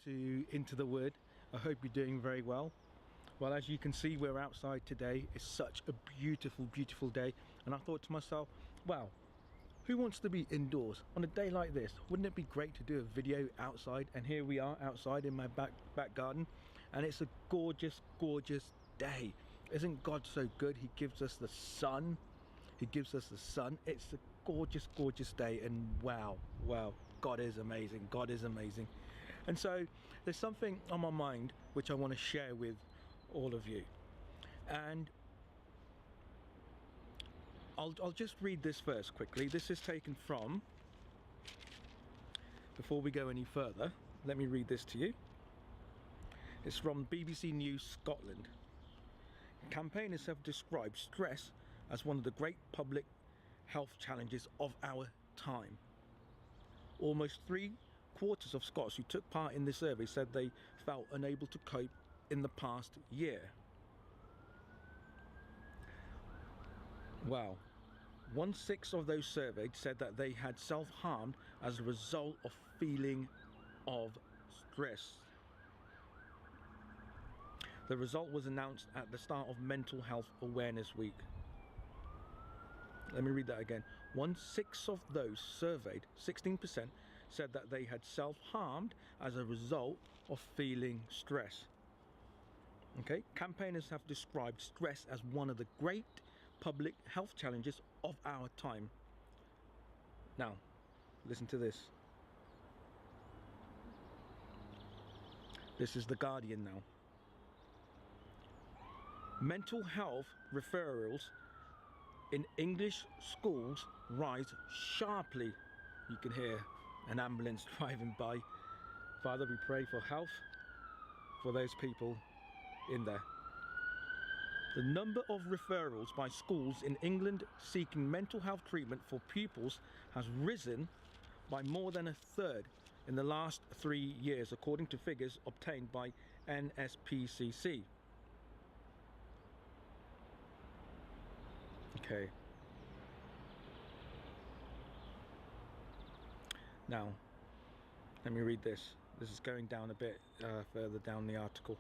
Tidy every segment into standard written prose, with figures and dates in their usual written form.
to Into the Word. I hope you're doing very well. Well, as you can see, we're outside today. It's such a beautiful, beautiful day. And I thought to myself, wow, who wants to be indoors on a day like this? Wouldn't it be great to do a video outside? And here we are outside in my back garden. And it's a gorgeous, gorgeous day. Isn't God so good? He gives us the sun. He gives us the sun. It's a gorgeous, gorgeous day. And wow, God is amazing. God is amazing. And so there's something on my mind which I want to share with all of you. And I'll just read this verse quickly. This is taken from, before we go any further, let me read this to you. It's from BBC News Scotland. Campaigners have described stress as one of the great public health challenges of our time. Almost 3/4 of Scots who took part in this survey said they felt unable to cope in the past year. Wow. 1/6 of those surveyed said that they had self-harmed as a result of feeling of stress. The result was announced at the start of Mental Health Awareness Week. Let me read that again. 1/6 of those surveyed, 16%, said that they had self-harmed as a result of feeling stress. Okay, campaigners have described stress as one of the great public health challenges of our time. Now, listen to this. This is The Guardian now. Mental health referrals in English schools rise sharply. You can hear an ambulance driving by. Father, we pray for health for those people in there. The number of referrals by schools in England seeking mental health treatment for pupils has risen by more than a third in the last 3 years, according to figures obtained by NSPCC. Okay. Now, let me read this. This is going down a bit further down the article.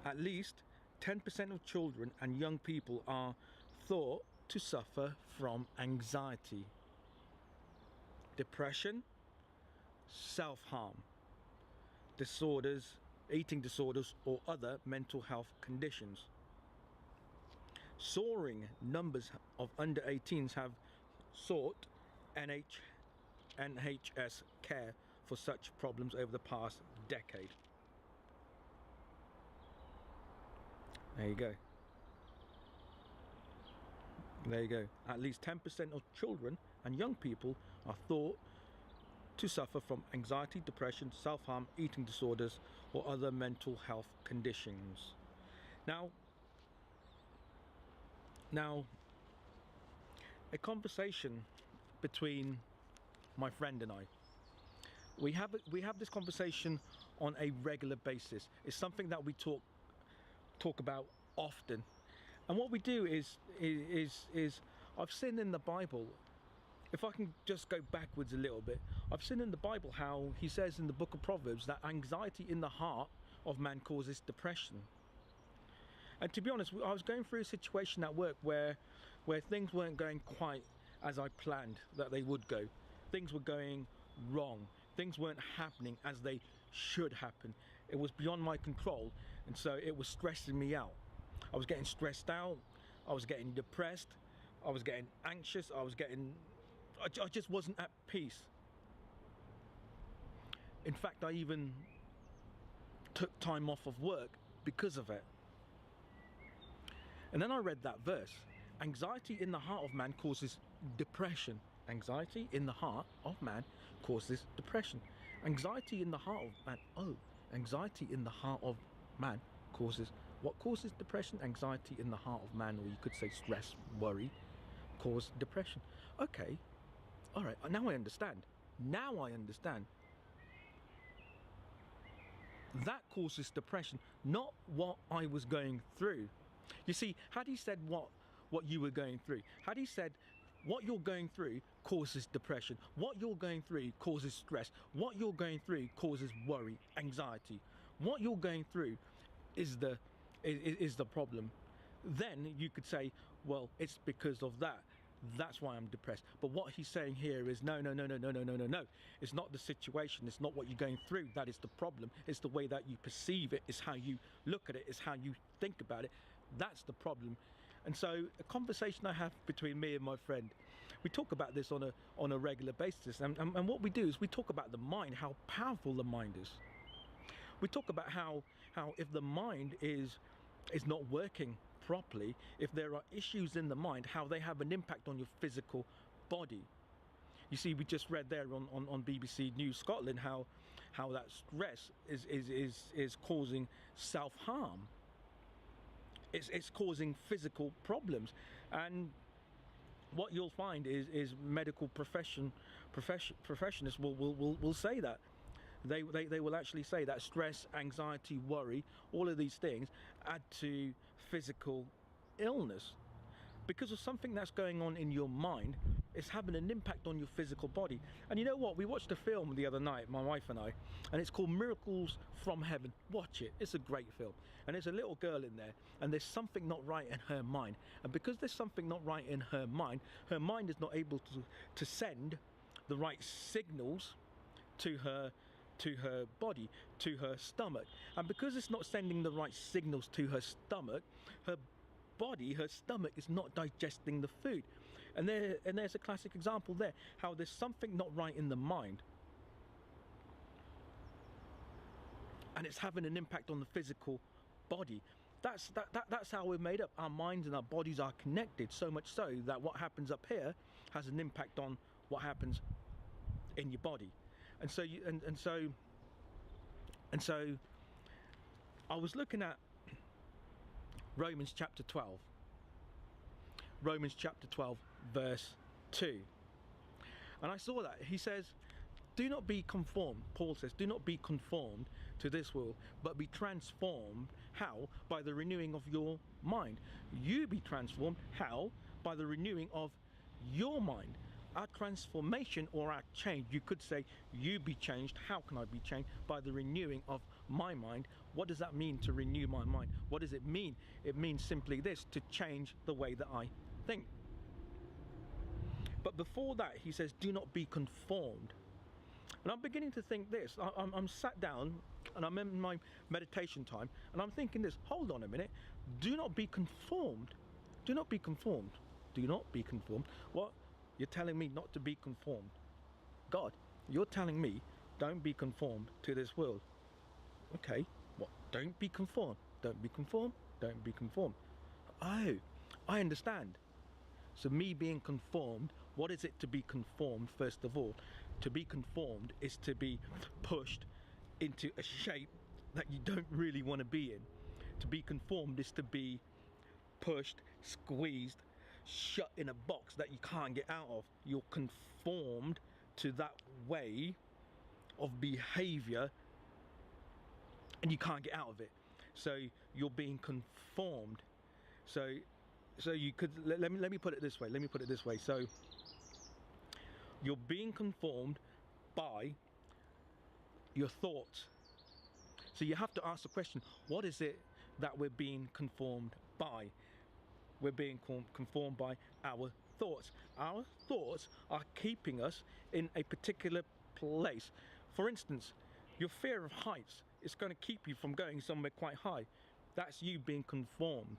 At least 10% of children and young people are thought to suffer from anxiety, depression, self-harm, disorders, eating disorders, or other mental health conditions. Soaring numbers of under 18s have sought NHS care for such problems over the past decade. There you go. There you go. At least 10% of children and young people are thought to suffer from anxiety, depression, self-harm, eating disorders, or other mental health conditions. Now, a conversation between my friend and I. We have this conversation on a regular basis. It's something that we talk about often. And what we do is I've seen in the Bible, if I can just go backwards a little bit, I've seen in the Bible how he says in the book of Proverbs that anxiety in the heart of man causes depression. And to be honest, I was going through a situation at work where things weren't going quite as I planned that they would go. Things were going wrong. Things weren't happening as they should happen. It was beyond my control, and so it was stressing me out. I was getting stressed out. I was getting depressed. I was getting anxious. I just wasn't at peace. In fact, I even took time off of work because of it. And then I read that verse. Anxiety in the heart of man causes depression. Anxiety in the heart of man causes depression. Anxiety in the heart of man. Oh, anxiety in the heart of man causes, what causes depression? Anxiety in the heart of man, or you could say stress, worry, cause depression. Okay, all right, now I understand. Now I understand. That causes depression, not what I was going through. You see, had he said what you were going through, had he said what you're going through causes depression. What you're going through causes stress. What you're going through causes worry, anxiety. What you're going through is the problem. Then you could say, well, it's because of that. That's why I'm depressed. But what he's saying here is no. It's not the situation. It's not what you're going through. That is the problem. It's the way that you perceive it. It's how you look at it. It's how you think about it. That's the problem. And so a conversation I have between me and my friend, we talk about this on a regular basis. And what we do is we talk about the mind, how powerful the mind is. We talk about how if the mind is not working properly, if there are issues in the mind, how they have an impact on your physical body. You see, we just read there on BBC News Scotland how that stress is causing self-harm. It's causing physical problems. And what you'll find is medical professionals will say that. They will actually say that stress, anxiety, worry, all of these things add to physical illness. Because of something that's going on in your mind, it's having an impact on your physical body. And you know what? We watched a film the other night, my wife and I, and it's called Miracles from Heaven. Watch it. It's a great film. And there's a little girl in there, and there's something not right in her mind. And because there's something not right in her mind is not able to send the right signals to her body, to her stomach. And because it's not sending the right signals to her stomach, her stomach is not digesting the food. And there's a classic example there, how there's something not right in the mind, and it's having an impact on the physical body. That's how we're made up. Our minds and our bodies are connected, so much so that what happens up here has an impact on what happens in your body. And so I was looking at Romans chapter 12 verse 2, and I saw that he says, do not be conformed. Paul says, do not be conformed to this world, but be transformed. How? By the renewing of your mind. You be transformed. How? By the renewing of your mind. Our transformation, or our change, you could say, you be changed. How can I be changed? By the renewing of my mind. What does that mean, to renew my mind? What does it mean? It means simply this: to change the way that I think. But before that, he says, do not be conformed. And I'm beginning to think this. I'm sat down and I'm in my meditation time, and I'm thinking this: hold on a minute. Do not be conformed. Do not be conformed. Do not be conformed. What? You're telling me not to be conformed. God, you're telling me don't be conformed to this world. Okay, what? Don't be conformed. Don't be conformed. Don't be conformed. Oh, I understand. So me being conformed, what is it to be conformed? First of all, to be conformed is to be pushed into a shape that you don't really want to be in. To be conformed is to be pushed, squeezed, shut in a box that you can't get out of. You're conformed to that way of behavior and you can't get out of it. So you're being conformed. So you could, let me put it this way. So you're being conformed by your thoughts. So you have to ask the question, what is it that we're being conformed by? We're being conformed by our thoughts. Our thoughts are keeping us in a particular place. For instance, your fear of heights is going to keep you from going somewhere quite high. That's you being conformed.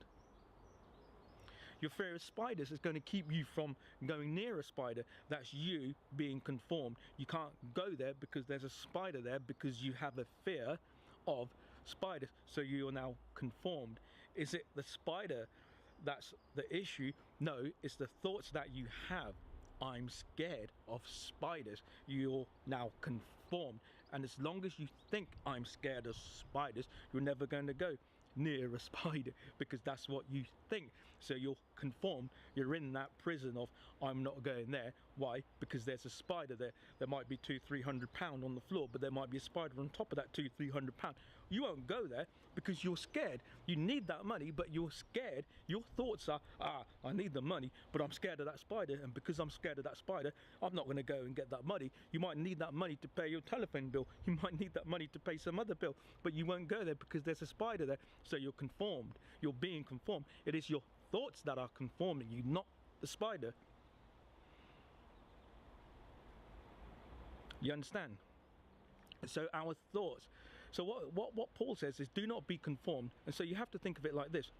Your fear of spiders is going to keep you from going near a spider. That's you being conformed. You can't go there because there's a spider there, because you have a fear of spiders. So you are now conformed. Is it the spider that's the issue? No, it's the thoughts that you have. I'm scared of spiders. You're now conformed. And as long as you think I'm scared of spiders, you're never going to go near a spider, because that's what you think. So you're conformed. You're in that prison of I'm not going there. Why? Because there's a spider there. There might be 200-300 pound on the floor, but there might be a spider on top of that 200-300 pound. You won't go there because you're scared. You need that money, but you're scared. Your thoughts are, I need the money, but I'm scared of that spider, and because I'm scared of that spider, I'm not going to go and get that money. You might need that money to pay your telephone bill. You might need that money to pay some other bill, but you won't go there because there's a spider there. So you're conformed. You're being conformed. It is your thoughts that are conforming you, not the spider. You understand? So our thoughts. So what Paul says is, do not be conformed. And so you have to think of it like this.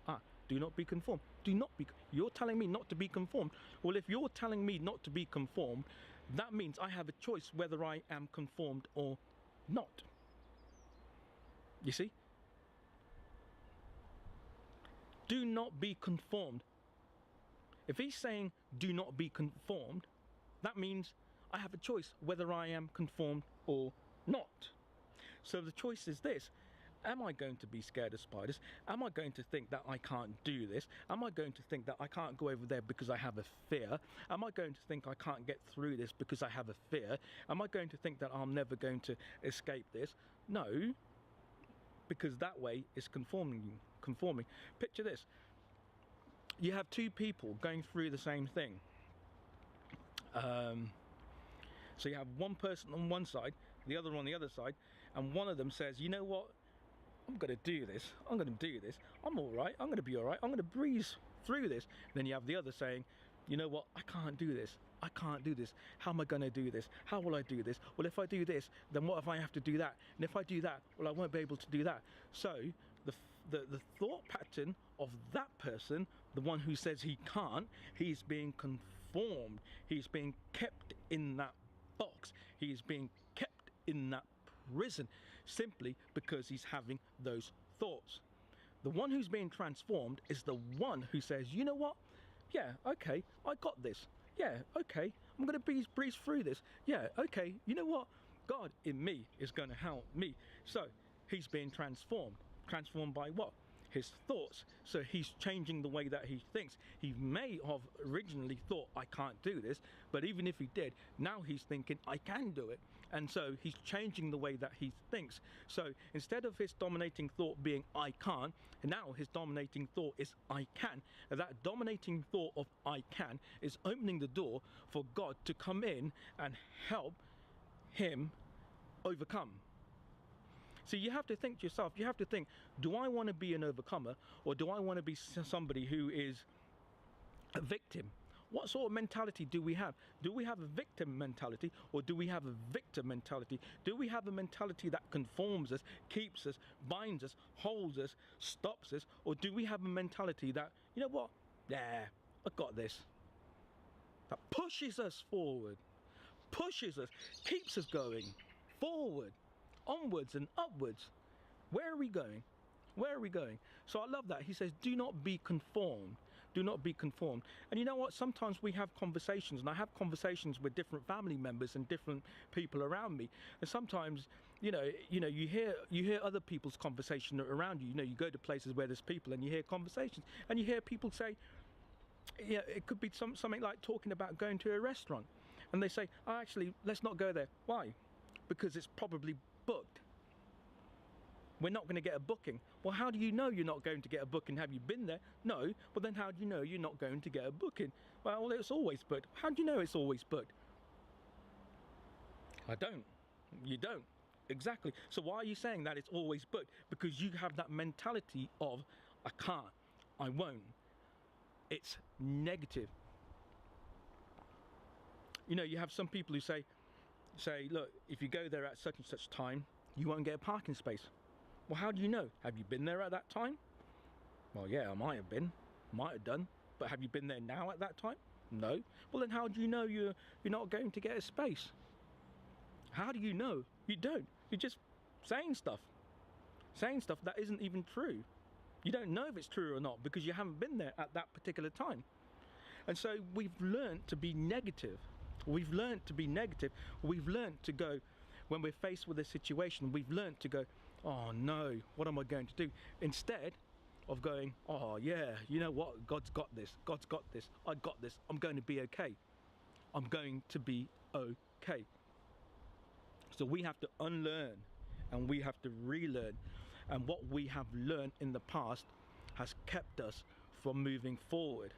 Do not be conformed. Do not be. You're telling me not to be conformed. Well, if you're telling me not to be conformed, that means I have a choice whether I am conformed or not. You see? Do not be conformed. If he's saying do not be conformed, that means I have a choice whether I am conformed or not. So the choice is this. Am I going to be scared of spiders? Am I going to think that I can't do this? Am I going to think that I can't go over there because I have a fear? Am I going to think I can't get through this because I have a fear? Am I going to think that I'm never going to escape this? No, because that way is conforming. Picture this. You have two people going through the same thing. So you have one person on one side, the other on the other side, and one of them says, you know what, I'm going to do this, I'm all right, I'm going to be all right, I'm going to breeze through this. And then you have the other saying, you know what, I can't do this, how am I going to do this, how will I do this, well if I do this, then what if I have to do that, and if I do that, well I won't be able to do that. So the thought pattern of that person, the one who says he can't, he's being conformed, he's being kept in that box, he's being kept in that prison simply because he's having those thoughts. The one who's being transformed is the one who says, you know what, yeah, okay, I got this, yeah, okay, I'm going to breeze through this, yeah, okay, you know what, God in me is going to help me. So he's being transformed by what? His thoughts. So he's changing the way that he thinks. He may have originally thought, I can't do this, but even if he did, now he's thinking, I can do it. And so he's changing the way that he thinks. So instead of his dominating thought being, I can't, now his dominating thought is, I can. And that dominating thought of I can is opening the door for God to come in and help him overcome. So you have to think to yourself, you have to think, do I want to be an overcomer, or do I want to be somebody who is a victim? What sort of mentality do we have? Do we have a victim mentality, or do we have a victor mentality? Do we have a mentality that conforms us, keeps us, binds us, holds us, stops us, or do we have a mentality that, you know what, yeah, I got this, that pushes us forward, pushes us, keeps us going forward, onwards and upwards? Where are we going? Where are we going? So I love that. He says, do not be conformed. Do not be conformed. And you know what? Sometimes we have conversations, and I have conversations with different family members and different people around me. And sometimes, you hear other people's conversation around you. You know, you go to places where there's people and you hear conversations, and you hear people say, yeah, it could be something like talking about going to a restaurant, and they say, oh, actually, let's not go there. Why? Because it's probably booked. We're not going to get a booking. Well, how do you know you're not going to get a booking? Have you been there? No. Well, then how do you know you're not going to get a booking? Well, it's always booked. How do you know it's always booked? I don't. You don't. Exactly. So why are you saying that it's always booked? Because you have that mentality of, I can't, I won't. It's negative. You know, you have some people who say, look, if you go there at such and such time, you won't get a parking space. Well, how do you know? Have you been there at that time? Well, yeah, I might have been, might have done, but have you been there now at that time? No. Well, then how do you know you're not going to get a space? How do you know? You don't. You're just saying stuff that isn't even true. You don't know if it's true or not because you haven't been there at that particular time. And so we've learned to be negative. We've learned to be negative. We've learned to go, when we're faced with a situation, we've learned to go, oh no, what am I going to do? Instead of going, oh yeah, you know what, God's got this, I got this, I'm going to be okay. I'm going to be okay. So we have to unlearn and we have to relearn. And what we have learned in the past has kept us from moving forward.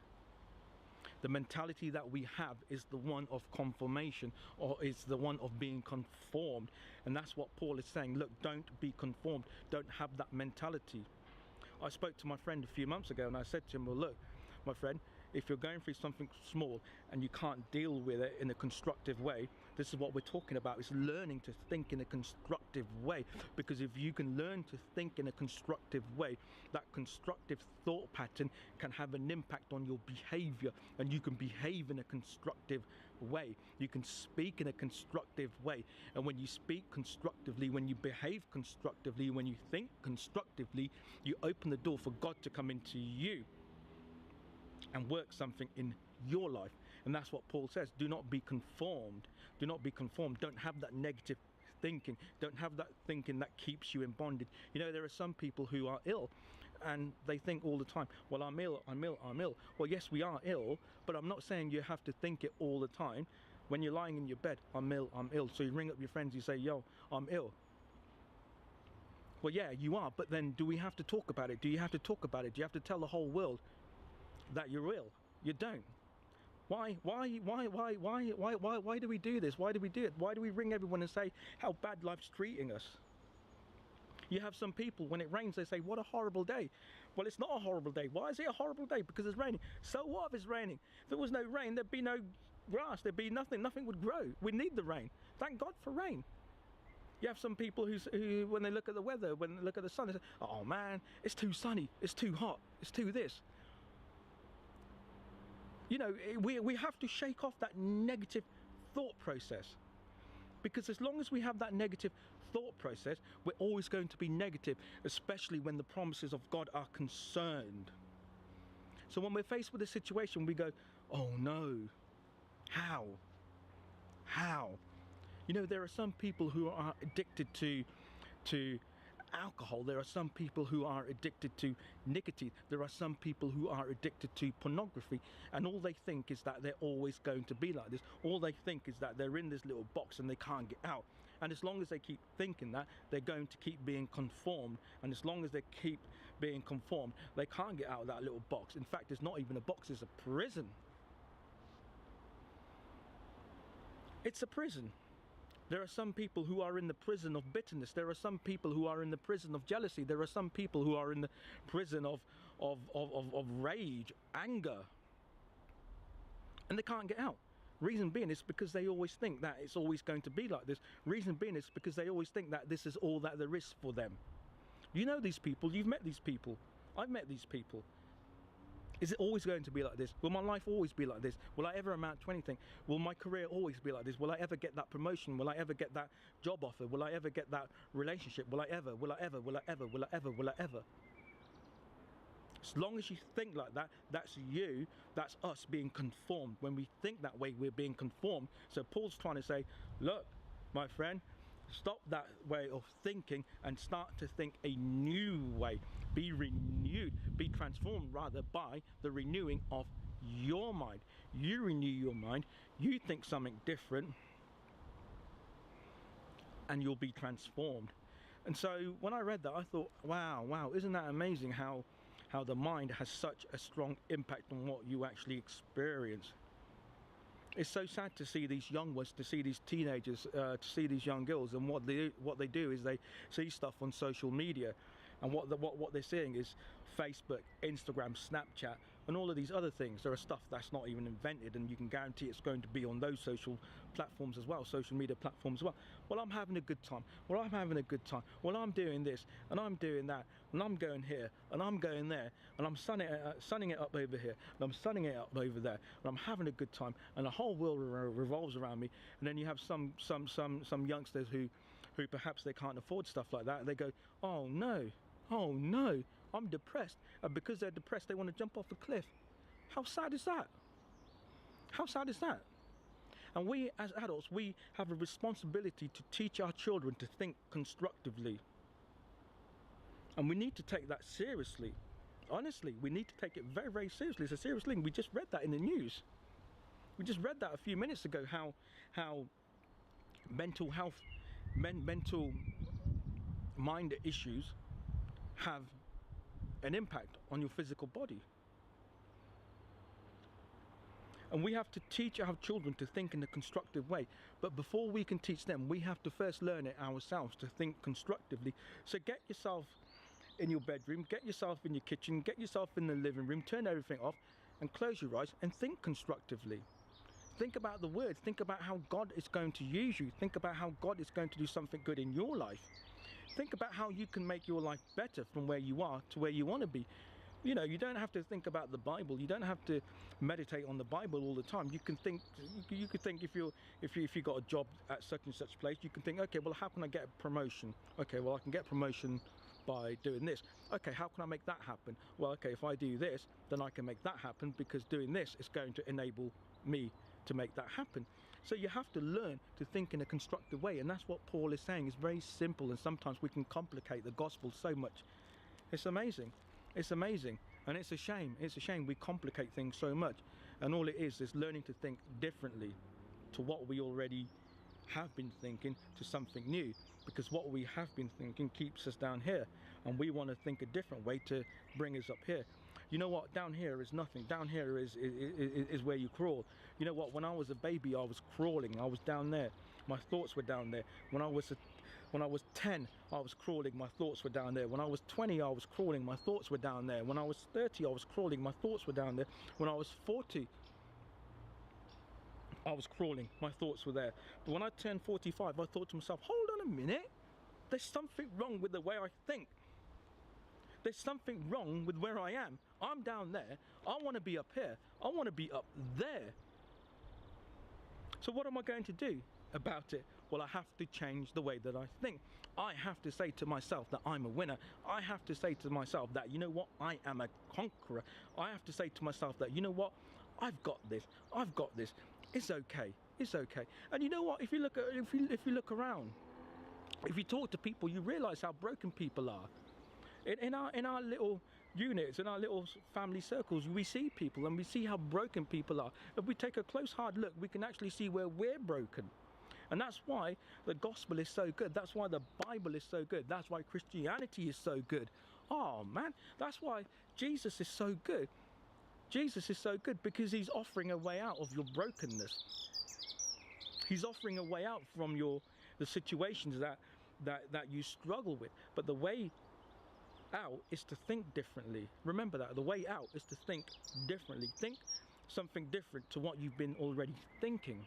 The mentality that we have is the one of conformation, or it's the one of being conformed. And that's what Paul is saying. Look, don't be conformed. Don't have that mentality. I spoke to my friend a few months ago and I said to him, well, look, my friend, if you're going through something small and you can't deal with it in a constructive way, this is what we're talking about. It's learning to think in a constructive way. Because if you can learn to think in a constructive way, that constructive thought pattern can have an impact on your behavior, and you can behave in a constructive way. You can speak in a constructive way. And when you speak constructively, when you behave constructively, when you think constructively, you open the door for God to come into you and work something in your life. And that's what Paul says. Do not be conformed. Do not be conformed. Don't have that negative thinking. Don't have that thinking that keeps you in bondage. You know, there are some people who are ill and they think all the time, well, I'm ill, I'm ill, I'm ill. Well, yes, we are ill, but I'm not saying you have to think it all the time. When you're lying in your bed, I'm ill, I'm ill. So you ring up your friends, you say, yo, I'm ill. Well, yeah, you are, but then do we have to talk about it? Do you have to talk about it? Do you have to tell the whole world that you're ill? You don't. Why do we do this? Why do we do it? Why do we ring everyone and say how bad life's treating us? You have some people, when it rains, they say, what a horrible day. Well, it's not a horrible day. Why is it a horrible day? Because it's raining. So what if it's raining? If there was no rain, there'd be no grass, there'd be nothing would grow. We need the rain. Thank God for rain. You have some people who when they look at the weather, when they look at the sun, they say, oh man, it's too sunny, it's too hot, it's too this. You know, we have to shake off that negative thought process. Because as long as we have that negative thought process, we're always going to be negative, especially when the promises of God are concerned. So when we're faced with a situation, we go, oh no, how? You know, there are some people who are addicted to alcohol. There are some people who are addicted to nicotine. There are some people who are addicted to pornography, and all they think is that they're always going to be like this. All they think is that they're in this little box and they can't get out. And as long as they keep thinking that, they're going to keep being conformed. And as long as they keep being conformed, they can't get out of that little box. In fact, it's not even a box, it's a prison. It's a prison. There are some people who are in the prison of bitterness. There are some people who are in the prison of jealousy. There are some people who are in the prison of rage, anger. And they can't get out. Reason being is because they always think that it's always going to be like this. Reason being is because they always think that this is all that there is for them. You know these people. You've met these people. I've met these people. Is it always going to be like this? Will my life always be like this? Will I ever amount to anything? Will my career always be like this? Will I ever get that promotion? Will I ever get that job offer? Will I ever get that relationship? Will I ever? As long as you think like that, that's you, that's us being conformed. When we think that way, we're being conformed. So Paul's trying to say, look, my friend, stop that way of thinking and start to think a new way. Be renewed, be transformed rather by the renewing of your mind. You renew your mind, you think something different, and you'll be transformed. And so when I read that, I thought, wow, isn't that amazing how the mind has such a strong impact on what you actually experience. It's so sad to see these young ones, to see these teenagers, to see these young girls, and what they do is they see stuff on social media, and what they're seeing is Facebook, Instagram, Snapchat, and all of these other things. There are stuff that's not even invented, and you can guarantee it's going to be on those social platforms as well, social media platforms as well. Well, I'm having a good time. Well, I'm having a good time. Well, I'm doing this, and I'm doing that, and I'm going here, and I'm going there, and I'm sunning it up over here, and I'm sunning it up over there, and I'm having a good time, and the whole world revolves around me. And then you have some youngsters who perhaps they can't afford stuff like that, and they go, oh no, I'm depressed, and because they're depressed, they want to jump off a cliff. How sad is that? How sad is that? And we, as adults, we have a responsibility to teach our children to think constructively. And we need to take that seriously. Honestly, we need to take it very, very seriously. It's a serious thing. We just read that in the news. We just read that a few minutes ago, how mental health, mental mind issues have an impact on your physical body. And we have to teach our children to think in a constructive way. But before we can teach them, we have to first learn it ourselves to think constructively. So get yourself in your bedroom, get yourself in your kitchen, get yourself in the living room, turn everything off and close your eyes and think constructively. Think about the word, think about how God is going to use you, think about how God is going to do something good in your life. Think about how you can make your life better from where you are to where you want to be. You know, you don't have to think about the Bible. You don't have to meditate on the Bible all the time. You can think. You could think if you got a job at such and such place, you can think, okay, well, how can I get a promotion? Okay, well, I can get promotion by doing this. Okay, how can I make that happen? Well, okay, if I do this, then I can make that happen because doing this is going to enable me to make that happen. So you have to learn to think in a constructive way, and that's what Paul is saying. It's very simple, and sometimes we can complicate the gospel so much. It's amazing. It's amazing, and it's a shame. It's a shame we complicate things so much, and all it is learning to think differently to what we already have been thinking to something new, because what we have been thinking keeps us down here, and we want to think a different way to bring us up here. You know what? Down here is nothing. Down here is where you crawl. You know what? When I was a baby, I was crawling. I was down there. My thoughts were down there. When I was 10, I was crawling, my thoughts were down there. When I was 20, I was crawling, my thoughts were down there. When I was 30, I was crawling, my thoughts were down there. When I was 40, I was crawling, my thoughts were there. But when I turned 45, I thought to myself, hold on a minute, there's something wrong with the way I think. There's something wrong with where I am. I'm down there, I want to be up here, I want to be up there. So what am I going to do about it? Well, I have to change the way that I think. I have to say to myself that I'm a winner. I have to say to myself that, you know what, I am a conqueror. I have to say to myself that, you know what, I've got this. I've got this. It's okay. It's okay. And you know what? If you look around, if you talk to people, you realise how broken people are. In our little units, in our little family circles, we see people and we see how broken people are. If we take a close, hard look, we can actually see where we're broken. And that's why the gospel is so good. That's why the Bible is so good. That's why Christianity is so good. Oh man, that's why Jesus is so good. Jesus is so good because he's offering a way out of your brokenness. He's offering a way out from the situations that you struggle with. But the way out is to think differently. Remember that. The way out is to think differently. Think something different to what you've been already thinking.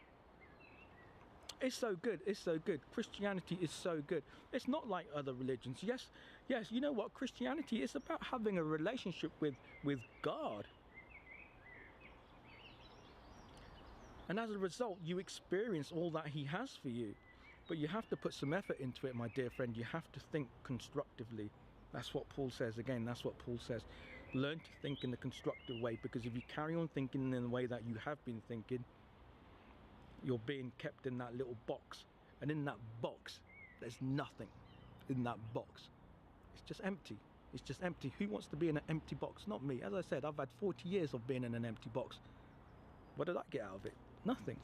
It's so good. It's so good. Christianity is so good. It's not like other religions. Yes, you know what? Christianity is about having a relationship with God. And as a result, you experience all that he has for you. But you have to put some effort into it, my dear friend. You have to think constructively. That's what Paul says. Again, that's what Paul says. Learn to think in a constructive way, because if you carry on thinking in the way that you have been thinking, you're being kept in that little box, and in that box there's nothing. In that box it's just empty. It's just empty. Who wants to be in an empty box? Not me. As I said, I've had 40 years of being in an empty box. What did I get out of it? Nothing.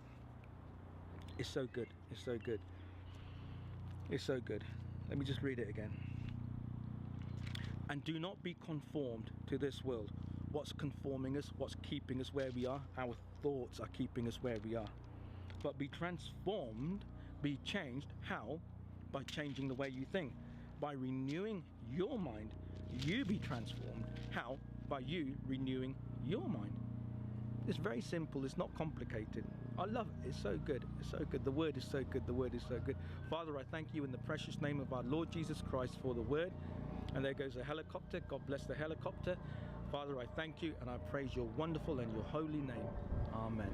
It's so good. It's so good. It's so good. Let me just read it again. And do not be conformed to this world. What's conforming us? What's keeping us where we are? Our thoughts are keeping us where we are. But be transformed, be changed. How? By changing the way you think. By renewing your mind, you be transformed. How? By you renewing your mind. It's very simple. It's not complicated. I love it. It's so good. It's so good. The word is so good. The word is so good. Father, I thank you in the precious name of our Lord Jesus Christ for the word. And there goes a helicopter. God bless the helicopter. Father, I thank you and I praise your wonderful and your holy name. Amen.